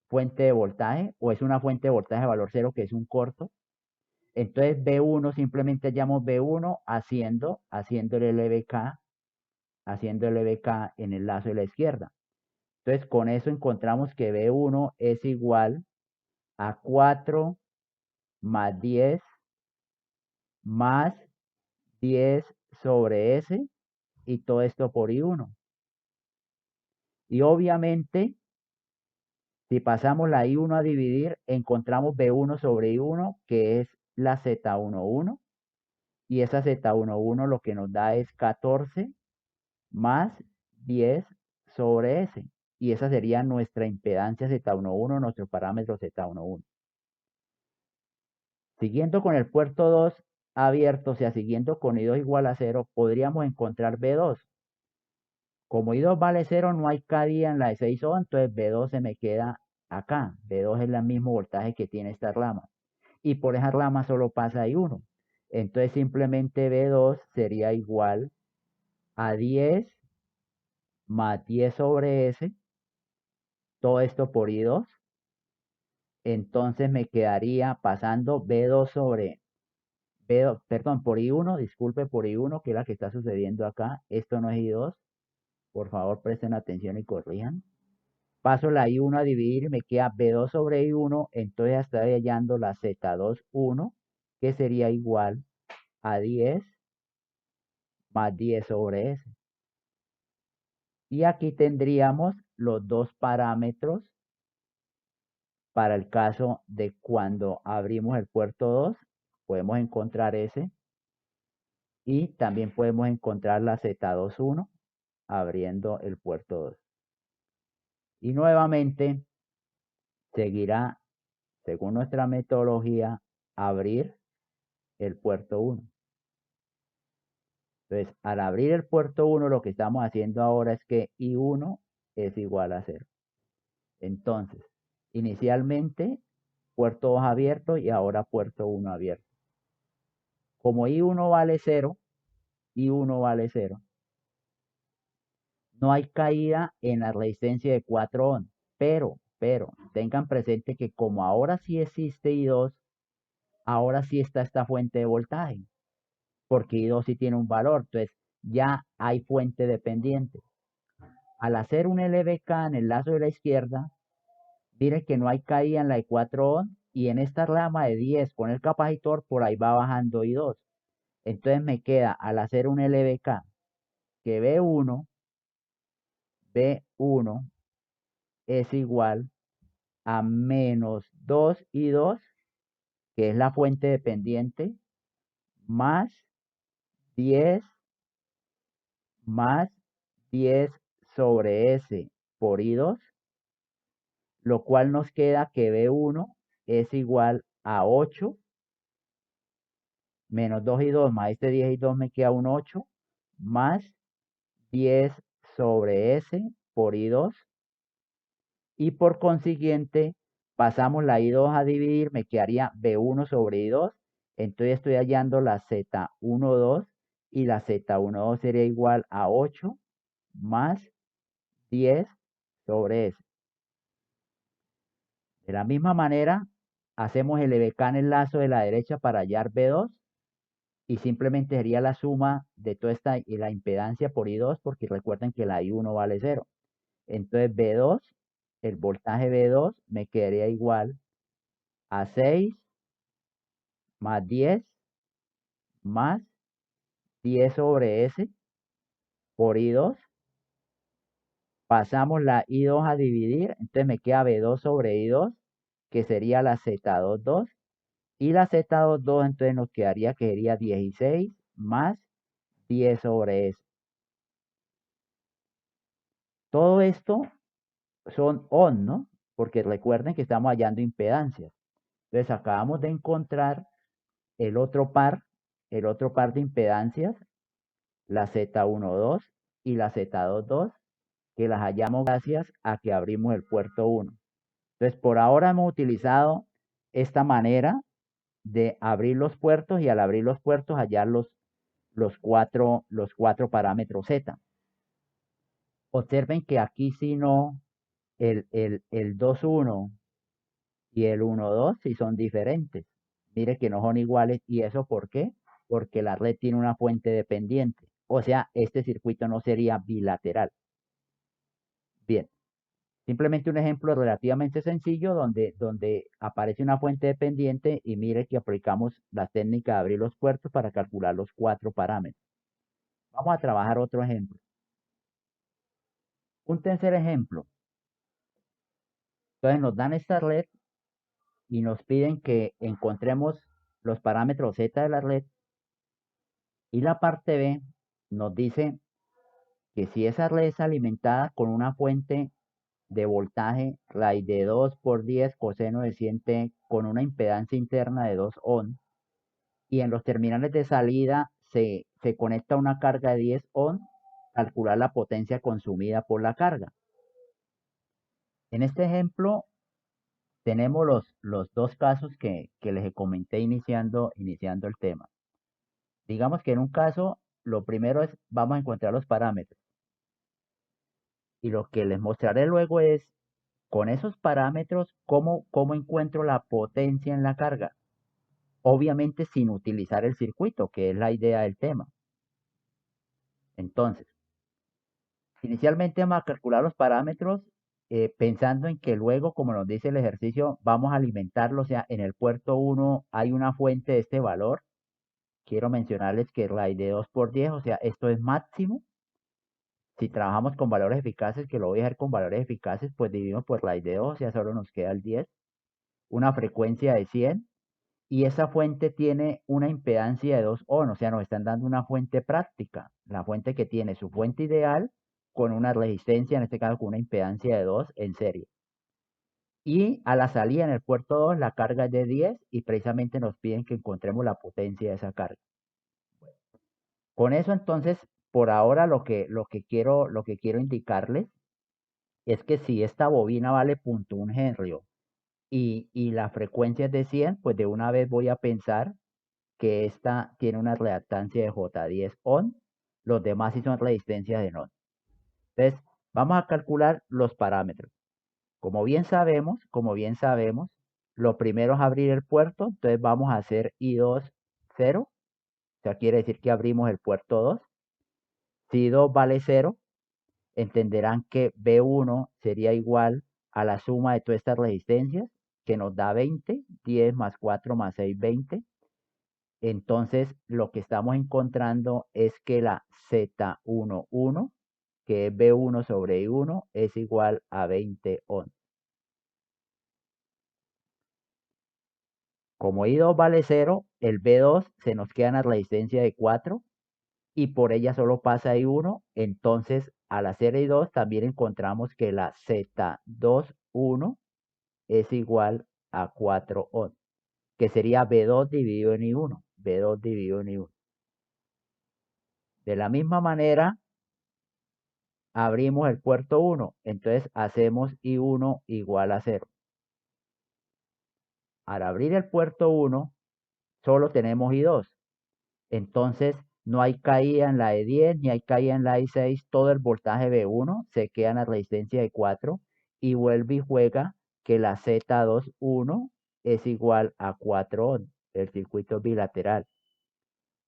fuente de voltaje, o es una fuente de voltaje de valor 0 que es un corto. Entonces B1 simplemente llamo B1 haciendo el LBK, haciendo el LBK en el lazo de la izquierda. Entonces con eso encontramos que B1 es igual a 4 más 10 más 10 sobre S y todo esto por I1. Y obviamente, si pasamos la I1 a dividir, encontramos B1 sobre I1, que es la Z11. Y esa Z11 lo que nos da es 14 más 10 sobre S. Y esa sería nuestra impedancia Z11, nuestro parámetro Z11. Siguiendo con el puerto 2 abierto, o sea, siguiendo con I2 igual a 0, podríamos encontrar B2. Como I2 vale 0, no hay cabida en la de 6 ohm, entonces B2 se me queda acá. B2 es el mismo voltaje que tiene esta rama. Y por esa rama solo pasa I1. Entonces simplemente B2 sería igual a 10 más 10 sobre S, todo esto por I2. Entonces me quedaría pasando B2 sobre B2, perdón, por I1, disculpe, por I1, que es la que está sucediendo acá. Esto no es I2. Por favor, presten atención y corrijan. Paso la I1 a dividir y me queda B2 sobre I1, entonces estoy hallando la Z21, que sería igual a 10 más 10 sobre S. Y aquí tendríamos los dos parámetros para el caso de cuando abrimos el puerto 2. Podemos encontrar ese y también podemos encontrar la Z21 abriendo el puerto 2. Y nuevamente seguirá, según nuestra metodología, abrir el puerto 1. Entonces, al abrir el puerto 1, lo que estamos haciendo ahora es que I1 es igual a 0. Entonces, inicialmente, puerto 2 abierto y ahora puerto 1 abierto. Como I1 vale 0, I1 vale 0, no hay caída en la resistencia de 4 ohms. Pero, tengan presente que como ahora sí existe I2, ahora sí está esta fuente de voltaje, porque I2 sí tiene un valor, entonces ya hay fuente dependiente. Al hacer un LVK en el lazo de la izquierda, mire que no hay caída en la de 4 ohms y en esta rama de 10 con el capacitor por ahí va bajando I2. Entonces me queda al hacer un LVK que B1 es igual a menos 2 I2, que es la fuente dependiente, más 10 más 10 sobre S por I2, lo cual nos queda que B1 es igual a 8 menos 2 y 2 más este 10 y 2 me queda un 8 más 10 sobre S por I2 y por consiguiente pasamos la I2 a dividir, me quedaría B1 sobre I2, entonces estoy hallando la Z12 y la Z12 sería igual a 8 más 10 sobre S. De la misma manera, hacemos el EBK en el lazo de la derecha para hallar B2 y simplemente sería la suma de toda esta y la impedancia por I2 porque recuerden que la I1 vale 0. Entonces B2, el voltaje B2 me quedaría igual a 6 más 10 más 10 sobre S por I2. Pasamos la I2 a dividir, entonces me queda B2 sobre I2, que sería la Z22. Y la Z22 entonces nos quedaría que sería 16 más 10 sobre S. Todo esto son ohms, ¿no? Porque recuerden que estamos hallando impedancias. Entonces acabamos de encontrar el otro par, el otro par de impedancias, la Z12 y la Z22, que las hallamos gracias a que abrimos el puerto 1. Entonces por ahora hemos utilizado esta manera de abrir los puertos y al abrir los puertos hallar los cuatro parámetros Z. Observen que aquí si no, el 2.1 y el 1.2 sí son diferentes. Mire que no son iguales. ¿Y eso por qué? Porque la red tiene una fuente dependiente. O sea, este circuito no sería bilateral. Bien, simplemente un ejemplo relativamente sencillo donde aparece una fuente dependiente y mire que aplicamos la técnica de abrir los puertos para calcular los cuatro parámetros. Vamos a trabajar otro ejemplo. Un tercer ejemplo. Entonces nos dan esta red y nos piden que encontremos los parámetros Z de la red y la parte B nos dice que si esa red es alimentada con una fuente de voltaje raíz de 2 por 10 coseno de 100t con una impedancia interna de 2 ohms y en los terminales de salida se conecta una carga de 10 ohms, calcular la potencia consumida por la carga. En este ejemplo tenemos los dos casos que les comenté iniciando el tema. Digamos que en un caso, lo primero es, vamos a encontrar los parámetros. Y lo que les mostraré luego es, con esos parámetros, cómo encuentro la potencia en la carga. Obviamente sin utilizar el circuito, que es la idea del tema. Entonces, inicialmente vamos a calcular los parámetros pensando en que luego, como nos dice el ejercicio, vamos a alimentarlo. O sea, en el puerto 1 hay una fuente de este valor. Quiero mencionarles que raíz de 2 por 10, o sea, esto es máximo. Si trabajamos con valores eficaces, que lo voy a dejar con valores eficaces, pues dividimos por raíz de 2, o sea, solo nos queda el 10. Una frecuencia de 100. Y esa fuente tiene una impedancia de 2 ohms, o sea, nos están dando una fuente práctica, la fuente que tiene su fuente ideal con una resistencia, en este caso con una impedancia de 2 en serie. Y a la salida en el puerto 2 la carga es de 10 y precisamente nos piden que encontremos la potencia de esa carga. Con eso entonces, por ahora lo que quiero indicarles es que si esta bobina vale 0.1 Henry y la frecuencia es de 100, pues de una vez voy a pensar que esta tiene una reactancia de J10 ohm, los demás sí son resistencias de non. Entonces, vamos a calcular los parámetros. Como bien sabemos, lo primero es abrir el puerto, entonces vamos a hacer I2 0, o sea, quiere decir que abrimos el puerto 2. Si I2 vale 0, entenderán que B1 sería igual a la suma de todas estas resistencias, que nos da 20, 10 más 4 más 6, 20. Entonces, lo que estamos encontrando es que la Z11, que es B1 sobre I1, es igual a 20 ohms. Como I2 vale 0, el B2 se nos queda en la resistencia de 4 y por ella solo pasa I1. Entonces, al hacer I2 también encontramos que la Z21 es igual a 4 ohms, que sería B2 dividido en I1. B2 dividido en I1. De la misma manera, abrimos el puerto 1, entonces hacemos I1 igual a 0. Al abrir el puerto 1, solo tenemos I2. Entonces, no hay caída en la E10 ni hay caída en la E6. Todo el voltaje B1 se queda en la resistencia de 4 y vuelve y juega que la Z21 es igual a 4 ohms. El circuito bilateral.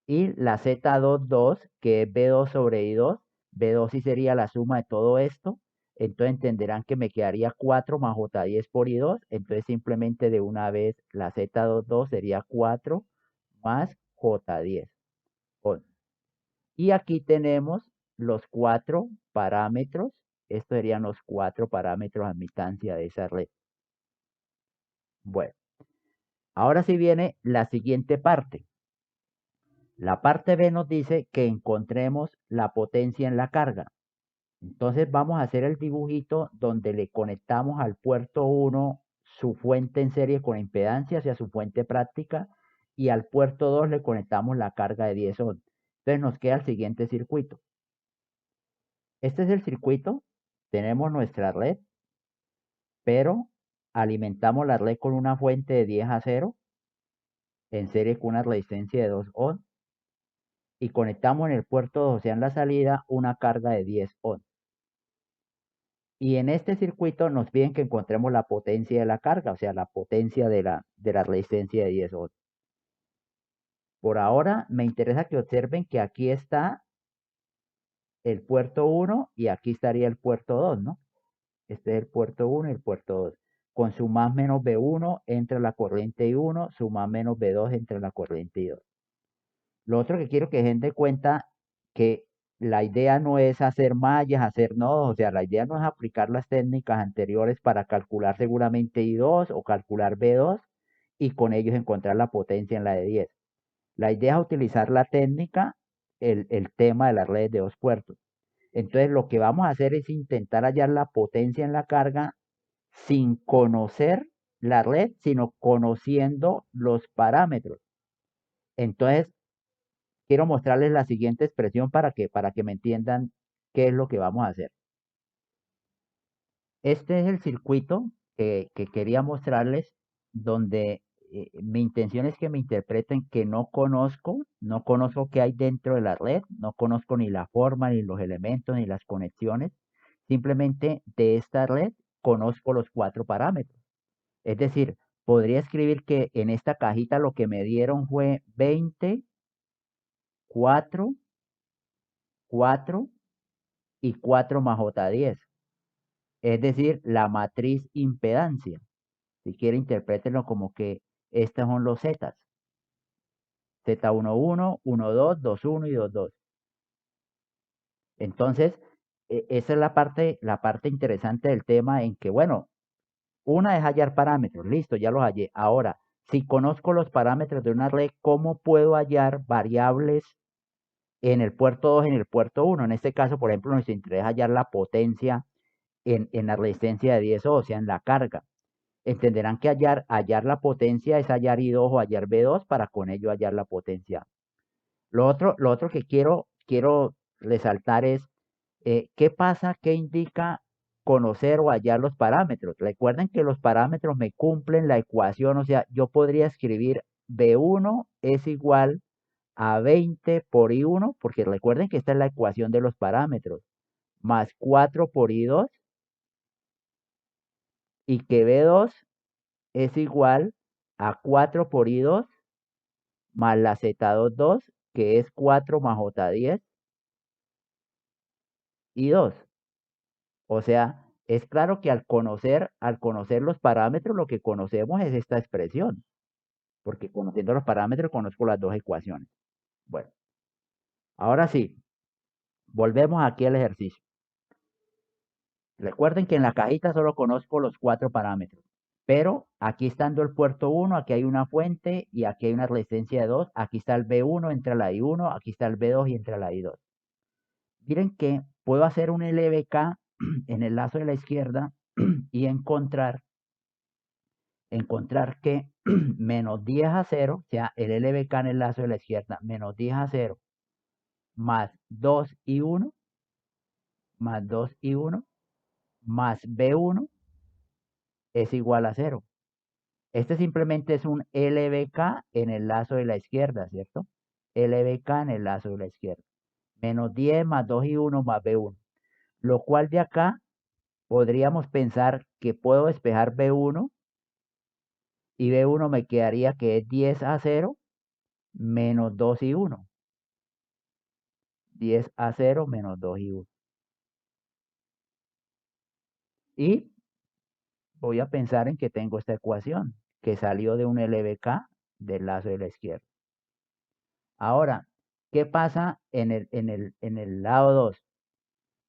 Y la Z22, que es B2 sobre I2, B2 sí sería la suma de todo esto. Entonces entenderán que me quedaría 4 más J10 por I2. Entonces simplemente de una vez la Z22 sería 4 más J10. Y aquí tenemos los 4 parámetros. Estos serían los 4 parámetros de admitancia de esa red. Bueno, ahora sí viene la siguiente parte. La parte B nos dice que encontremos la potencia en la carga. Entonces vamos a hacer el dibujito donde le conectamos al puerto 1 su fuente en serie con impedancia hacia su fuente práctica y al puerto 2 le conectamos la carga de 10 ohms. Entonces nos queda el siguiente circuito. Este es el circuito. Tenemos nuestra red, pero alimentamos la red con una fuente de 10 a 0 en serie con una resistencia de 2 ohms y conectamos en el puerto 2, o sea, en la salida, una carga de 10 ohms. Y en este circuito nos piden que encontremos la potencia de la carga, o sea, la potencia de la resistencia de 10 ohms. Por ahora me interesa que observen que aquí está el puerto 1 y aquí estaría el puerto 2, ¿no? Este es el puerto 1 y el puerto 2. Con su más menos B1 entra la corriente I1, su más menos B2 entra la corriente I2. Lo otro que quiero que den de cuenta que la idea no es hacer mallas, hacer nodos, o sea, la idea no es aplicar las técnicas anteriores para calcular seguramente I2 o calcular B2 y con ellos encontrar la potencia en la de 10. La idea es utilizar la técnica, el tema de las redes de dos puertos. Entonces, lo que vamos a hacer es intentar hallar la potencia en la carga sin conocer la red, sino conociendo los parámetros. Entonces, quiero mostrarles la siguiente expresión para que me entiendan qué es lo que vamos a hacer. Este es el circuito que quería mostrarles, donde mi intención es que me interpreten que no conozco qué hay dentro de la red, no conozco ni la forma, ni los elementos, ni las conexiones. Simplemente de esta red conozco los cuatro parámetros. Es decir, podría escribir que en esta cajita lo que me dieron fue 20, 4, 4 y 4 más J10. Es decir, la matriz impedancia. Si quiere, interprétenlo como que estos son los zetas. Z11, 12, 21 y 22. Entonces, esa es la parte interesante del tema en que, bueno, una es hallar parámetros, listo, ya los hallé. Ahora, si conozco los parámetros de una red, ¿cómo puedo hallar variables en el puerto 2 y en el puerto 1? En este caso, por ejemplo, nos interesa hallar la potencia en la resistencia de 10 ohms, o sea, en la carga. Entenderán que hallar la potencia es hallar I2 o hallar B2 para con ello hallar la potencia. Lo otro que quiero resaltar es qué pasa, qué indica conocer o hallar los parámetros. Recuerden que los parámetros me cumplen la ecuación, o sea, yo podría escribir B1 es igual a 20 por I1, porque recuerden que esta es la ecuación de los parámetros, más 4 por I2, y que B2 es igual a 4 por I2 más la Z22, que es 4 más J10 y 2. O sea, es claro que al conocer los parámetros, lo que conocemos es esta expresión, porque conociendo los parámetros conozco las dos ecuaciones. Bueno, ahora sí, volvemos aquí al ejercicio. Recuerden que en la cajita solo conozco los cuatro parámetros, pero aquí estando el puerto 1, aquí hay una fuente y aquí hay una resistencia de 2, aquí está el B1, entra la I1, aquí está el B2 y entra la I2. Miren que puedo hacer un LBK en el lazo de la izquierda y encontrar que menos 10 a 0, o sea, el LBK en el lazo de la izquierda, menos 10 a 0, más 2 y 1, más 2 y 1, más B1 es igual a 0. Este simplemente es un LBK en el lazo de la izquierda, ¿cierto? LBK en el lazo de la izquierda. Menos 10 más 2 y 1 más B1. Lo cual de acá podríamos pensar que puedo despejar B1 y B1 me quedaría que es 10 a 0 menos 2 y 1. 10 a 0 menos 2 y 1. Y voy a pensar en que tengo esta ecuación que salió de un LBK del lazo de la izquierda. Ahora, ¿qué pasa en el lado 2?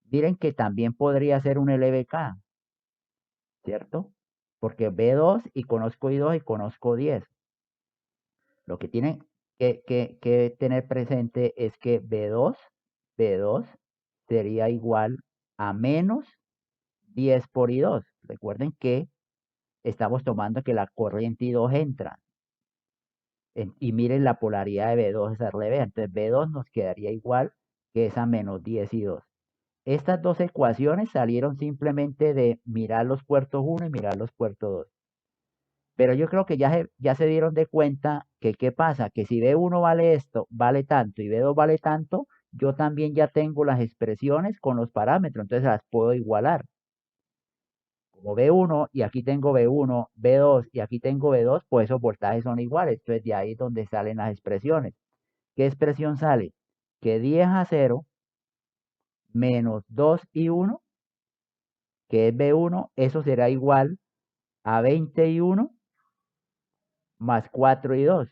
Miren que también podría ser un LBK, ¿cierto? Porque B2 y conozco I2 y conozco 10. Lo que tienen que tener presente es que B2 sería igual a menos 10 por I2. Recuerden que estamos tomando que la corriente I2 entra. Y miren la polaridad de B2 es al revés. Entonces B2 nos quedaría igual que esa menos 10 I2. Estas dos ecuaciones salieron simplemente de mirar los puertos 1 y mirar los puertos 2. Pero yo creo que ya se dieron de cuenta que qué pasa, que si B1 vale esto, vale tanto, y B2 vale tanto, yo también ya tengo las expresiones con los parámetros, entonces las puedo igualar. Como B1 y aquí tengo B1, B2 y aquí tengo B2, pues esos voltajes son iguales. Entonces de ahí es donde salen las expresiones. ¿Qué expresión sale? Que 10 a 0 menos 2 y 1, que es B1, eso será igual a 21 más 4 y 2.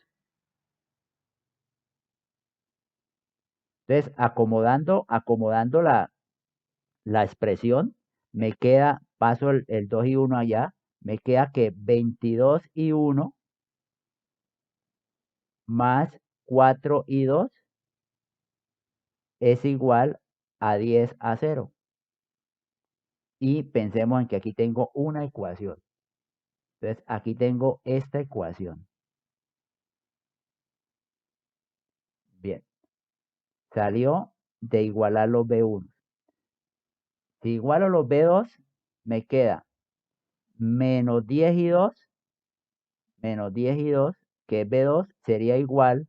Entonces, acomodando la expresión, me queda, paso el 2 y 1 allá, me queda que 22 y 1 más 4 y 2 es igual a 10 a 0. Y pensemos en que aquí tengo una ecuación. Entonces, aquí tengo esta ecuación. Bien, salió de igualar los B1. Si igualo los B2, me queda menos 10 y 2, menos 10 y 2, que es B2, sería igual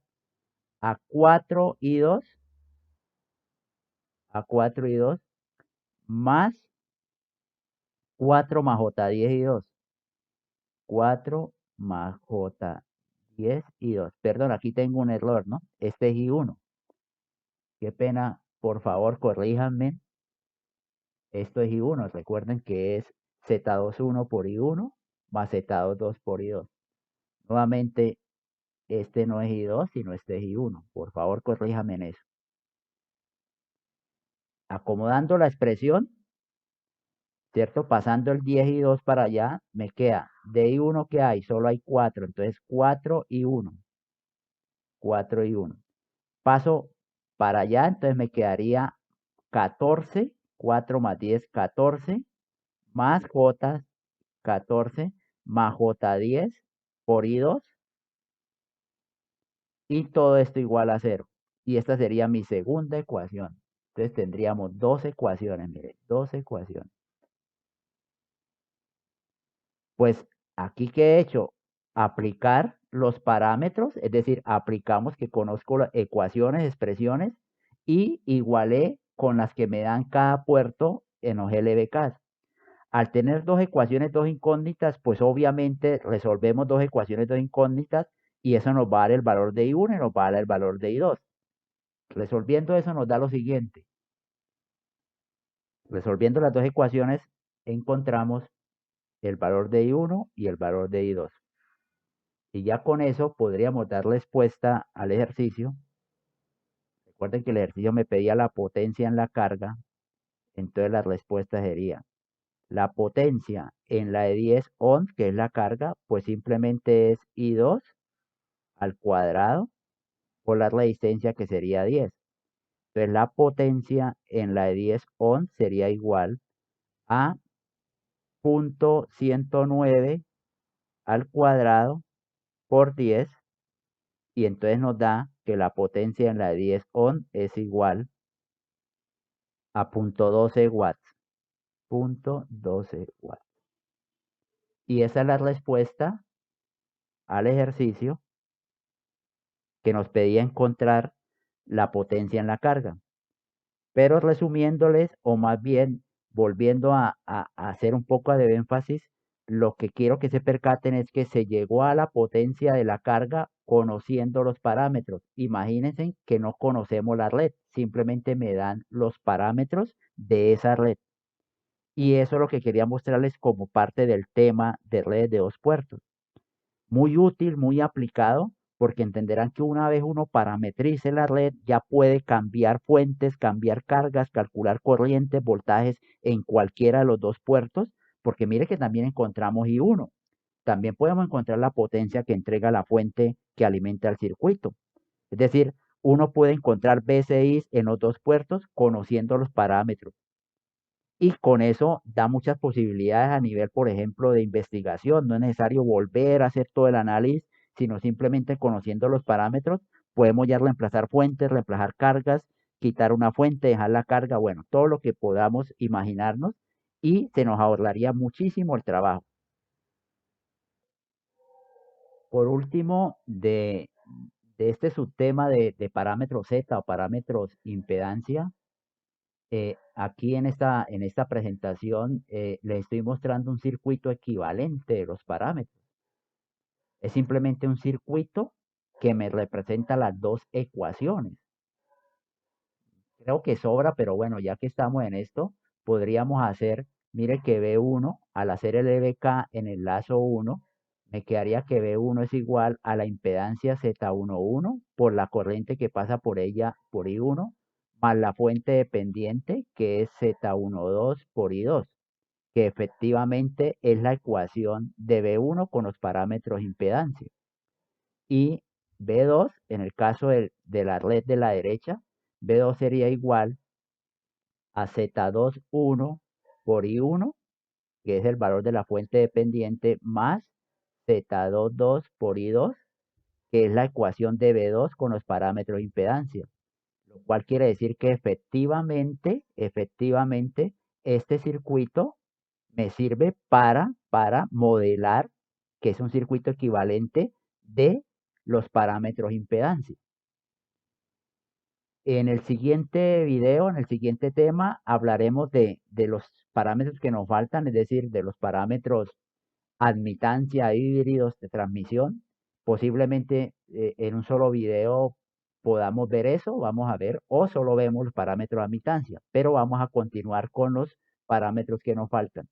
a 4 y 2, a 4 y 2, más 4 más J10 y 2. 4 más J10 y 2. Perdón, aquí tengo un error, ¿no? Este es I1. Qué pena, por favor, corríjanme. Esto es I1. Recuerden que es Z21 por I1 más Z22 por I2. Nuevamente, este no es I2, sino este es I1. Por favor, corríjame en eso. Acomodando la expresión, ¿cierto? Pasando el 10 y 2 para allá, me queda de I1 que hay, solo hay 4. Entonces, 4 y 1. 4 y 1. Paso para allá, entonces me quedaría 14, 4 más 10, 14, más J, 14, más J10 por I2, y todo esto igual a 0. Y esta sería mi segunda ecuación. Entonces tendríamos dos ecuaciones, mire, dos ecuaciones. Pues aquí que he hecho, aplicar los parámetros, es decir, aplicamos que conozco las ecuaciones, expresiones, y igualé con las que me dan cada puerto en los LBKs. Al tener dos ecuaciones, dos incógnitas, pues obviamente resolvemos dos ecuaciones, dos incógnitas, y eso nos va a dar el valor de I1 y nos va a dar el valor de I2. Resolviendo eso nos da lo siguiente. Resolviendo las dos ecuaciones, encontramos el valor de I1 y el valor de I2. Y ya con eso podríamos dar respuesta al ejercicio. Recuerden que el ejercicio me pedía la potencia en la carga, entonces la respuesta sería la potencia en la de 10 ohms, que es la carga, pues simplemente es I2 al cuadrado por la resistencia, que sería 10. Entonces la potencia en la de 10 ohms sería igual a 0.109 al cuadrado por 10, y entonces nos da que la potencia en la de 10 ohms es igual a 0.12 watts. 0.12 watts. Y esa es la respuesta al ejercicio que nos pedía encontrar la potencia en la carga. Pero resumiéndoles, o más bien volviendo a hacer un poco de énfasis, lo que quiero que se percaten es que se llegó a la potencia de la carga conociendo los parámetros. Imagínense que no conocemos la red, simplemente me dan los parámetros de esa red. Y eso es lo que quería mostrarles como parte del tema de redes de dos puertos. Muy útil, muy aplicado, porque entenderán que una vez uno parametrice la red, ya puede cambiar fuentes, cambiar cargas, calcular corrientes, voltajes en cualquiera de los dos puertos, porque mire que también encontramos I1. También podemos encontrar la potencia que entrega la fuente que alimenta el circuito. Es decir, uno puede encontrar BCIs en los dos puertos conociendo los parámetros. Y con eso da muchas posibilidades a nivel, por ejemplo, de investigación. No es necesario volver a hacer todo el análisis, sino simplemente conociendo los parámetros, podemos ya reemplazar fuentes, reemplazar cargas, quitar una fuente, dejar la carga, bueno, todo lo que podamos imaginarnos, y se nos ahorraría muchísimo el trabajo. Por último, de este subtema de parámetros Z o parámetros impedancia, aquí en esta presentación les estoy mostrando un circuito equivalente de los parámetros. Es simplemente un circuito que me representa las dos ecuaciones. Creo que sobra, pero bueno, ya que estamos en esto, podríamos hacer, mire que B1, al hacer el EBK en el lazo 1, me quedaría que B1 es igual a la impedancia Z11 por la corriente que pasa por ella por I1, más la fuente dependiente que es Z12 por I2, que efectivamente es la ecuación de B1 con los parámetros impedancia. Y B2, en el caso de la red de la derecha, B2 sería igual a Z21 por I1, que es el valor de la fuente dependiente, más Z22 por I2, que es la ecuación de B2 con los parámetros de impedancia. Lo cual quiere decir que efectivamente, este circuito me sirve para modelar que es un circuito equivalente de los parámetros impedancia. En el siguiente video, en el siguiente tema, hablaremos de los parámetros que nos faltan, es decir, de los parámetros admitancia, híbridos de transmisión. Posiblemente en un solo video podamos ver eso, vamos a ver, o solo vemos los parámetros de admitancia, pero vamos a continuar con los parámetros que nos faltan.